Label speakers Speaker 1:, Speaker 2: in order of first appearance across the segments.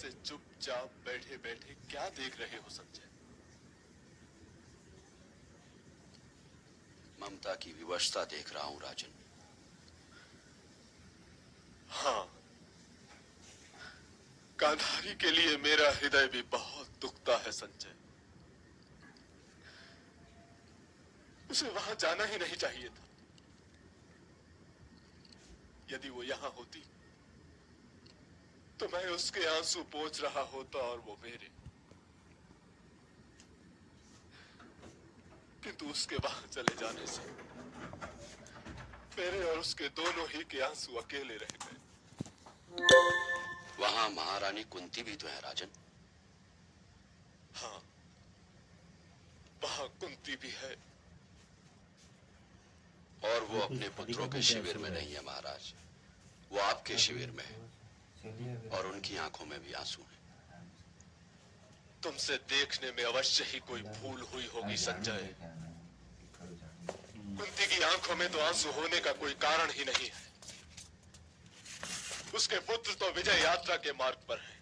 Speaker 1: ऐसे चुपचाप बैठे बैठे क्या देख रहे हो संजय?
Speaker 2: ममता की विवशता देख रहा हूं राजन।
Speaker 1: हाँ, गांधारी के लिए मेरा हृदय भी बहुत दुखता है संजय। उसे वहां जाना ही नहीं चाहिए था। यदि वो यहां होती तो मैं उसके आंसू पोंछ रहा होता और वो मेरे। किंतु उसके वहां चले जाने से मेरे और उसके दोनों ही के आंसू अकेले रह गए।
Speaker 2: वहां महारानी कुंती भी तो है राजन।
Speaker 1: हाँ, वहां कुंती भी है।
Speaker 2: और वो अपने पुत्रों के शिविर में नहीं है महाराज, वो आपके शिविर में है और उनकी आंखों में भी आंसू हैं।
Speaker 1: तुमसे देखने में अवश्य ही कोई भूल हुई होगी संजय। कुंती की आंखों में तो आंसू होने का कोई कारण ही नहीं है। उसके पुत्र तो विजय यात्रा के मार्ग पर हैं।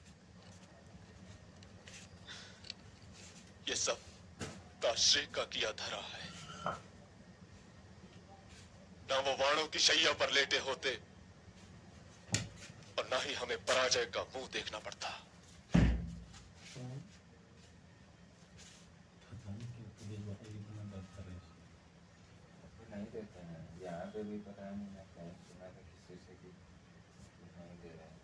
Speaker 1: ये सब दाश्री का किया धरा है। ना वो वाणों की शैया पर लेटे होते और ना ही हमें पराजय का मुंह देखना पड़ता।
Speaker 3: नहीं देते हैं यहाँ पे भी, पता नहीं मैं कहीं सुना था किसी से कि नहीं दे रहे हैं।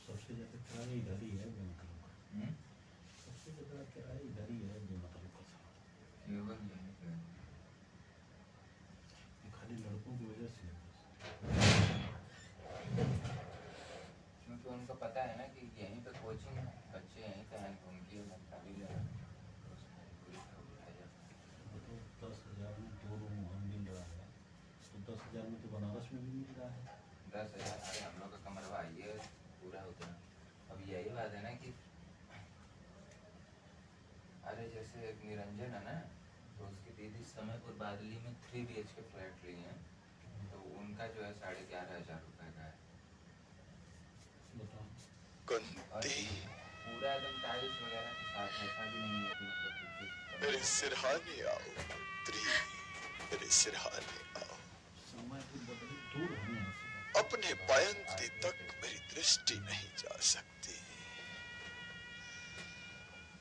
Speaker 4: सबसे ज्यादा किराया इधर ही है बेमतलब। सबसे ज्यादा किराया इधर ही है बेमतलब का सामान। ये खाली लड़कों की वजह से
Speaker 3: क्योंकि उनको पता है ना कि यहीं पे कोचिंग बच्चे यहीं पे हैं, उनकी खाली ले
Speaker 4: तो 10,000 में 2 रूम वहाँ मिल रहा है, तो 10,000 में तो बनारस में भी मिल रहा है।
Speaker 3: 10,000। अरे हम लोग का कमरवा ये पूरा होता है। अब यही बात है ना कि अरे जैसे एक निरंजन है ना, तो उसकी दीदी समयपुर बादली में 3 BHK फ्लैट ली है, तो उनका जो है 11,500 रुपये का है।
Speaker 1: कुंती,
Speaker 3: पूरा एकदम टाइल्स वगैरह के साथ, ऐसा भी नहीं है कि मतलब
Speaker 1: मेरे सिरहाने आओ पुत्री, मेरे सिरहाने आओ।
Speaker 4: समयपुर बदली दूर है यहाँ से।
Speaker 1: अपने बयंती तक मेरी दृष्टि नहीं जा सकती।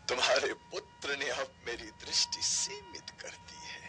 Speaker 1: तुम्हारे पुत्र ने अब मेरी दृष्टि सीमित कर दी है।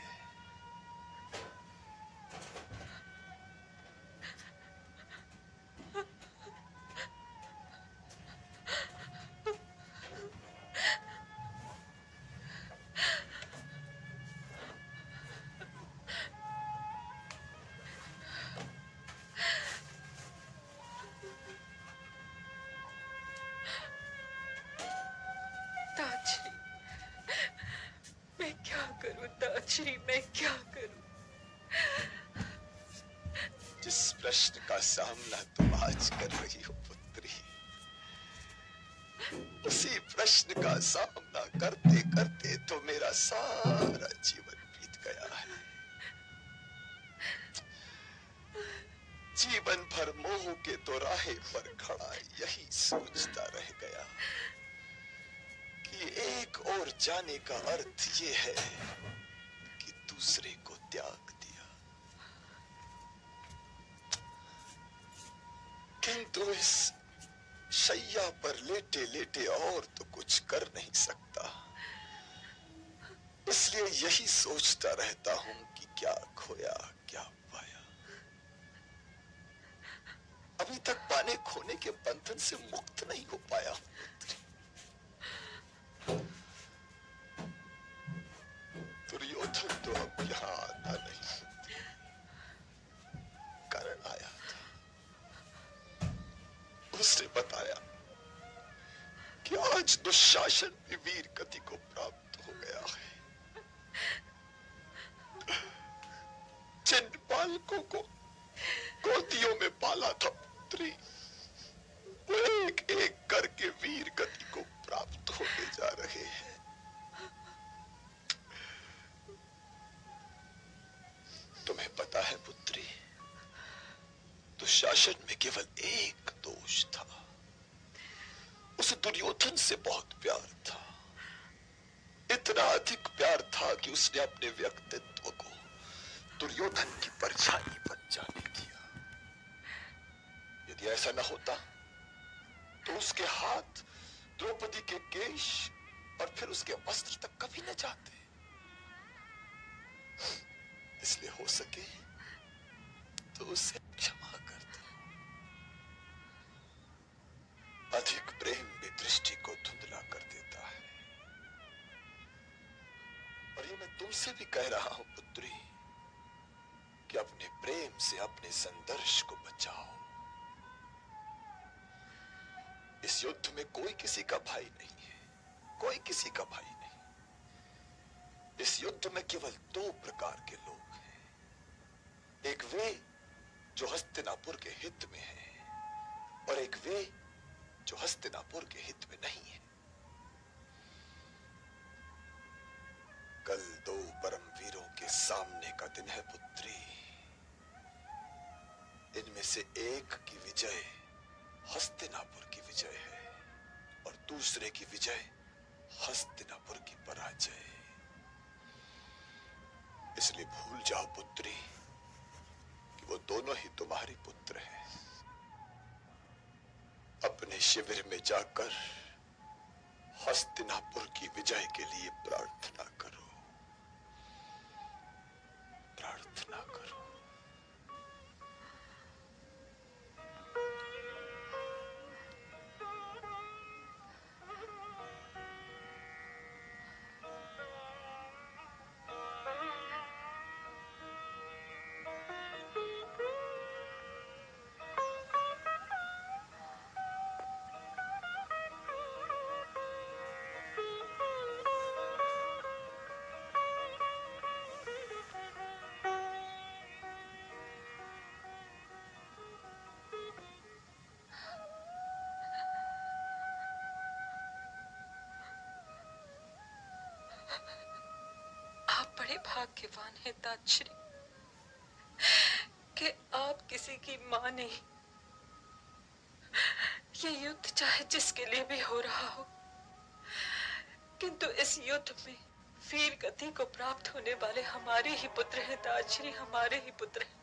Speaker 5: दादाश्री, मैं क्या करूं?
Speaker 1: जिस प्रश्न का सामना तुम आज कर रही हो पुत्री, उसी प्रश्न का सामना करते करते तो मेरा सारा जीवन बीत गया है। जीवन भर मोह के दोराहे पर खड़ा यही सोचता रह गया कि एक और जाने का अर्थ ये है कि दूसरे को त्याग दिया। किंतु इस शैया पर लेटे लेटे और तो कुछ कर नहीं सकता, इसलिए यही सोचता रहता हूं कि क्या खोया क्या पाया। अभी तक पाने खोने के बंधन से मुक्त नहीं हो पाया हूं पुत्री। दुर्योधन तो अब यहां आता नहीं, कर्ण आया था। उसने बताया कि आज दुशासन भी वीर गति को प्राप्त हो गया है। जिन बालकों को गोदियों में पाला था पुत्री, वो एक एक करके वीर गति को प्राप्त होते जा रहे हैं। तुम्हें पता है पुत्री, दुशासन में केवल एक दोष था, उसे दुर्योधन से बहुत प्यार था। इतना अधिक प्यार था कि उसने अपने व्यक्तित्व को दुर्योधन की परछाई बन जाने दिया। यदि ऐसा न होता तो उसके हाथ द्रौपदी के केश और फिर उसके वस्त्र तक कभी न जाते। इसलिए हो सके तो उसे क्षमा कर दो। अधिक प्रेम भी दृष्टि को धुंधला कर देता है। और ये मैं तुमसे भी कह रहा हूं पुत्री कि अपने प्रेम से अपने संघर्ष को बचाओ। इस युद्ध में कोई किसी का भाई नहीं है, कोई किसी का भाई नहीं। इस युद्ध में केवल दो प्रकार के लोग हैं, एक वे जो हस्तिनापुर के हित में हैं और एक वे जो हस्तिनापुर के हित में नहीं है। कल दो परम वीरों के सामने का दिन है पुत्री। इनमें से एक की विजय हस्तिनापुर की विजय है और दूसरे की विजय हस्तिनापुर की पराजय। इसलिए भूल जाओ पुत्री कि वो दोनों ही तुम्हारे पुत्र हैं। अपने शिविर में जाकर हस्तिनापुर की विजय के लिए प्रार्थना करो, प्रार्थना करो।
Speaker 5: आप बड़े भाग्यवान हैं ताक्षरी कि आप किसी की मां नहीं। ये युद्ध चाहे जिसके लिए भी हो रहा हो, किंतु इस युद्ध में वीर गति को प्राप्त होने वाले हमारे ही पुत्र हैं ताक्षरी, हमारे ही पुत्र हैं।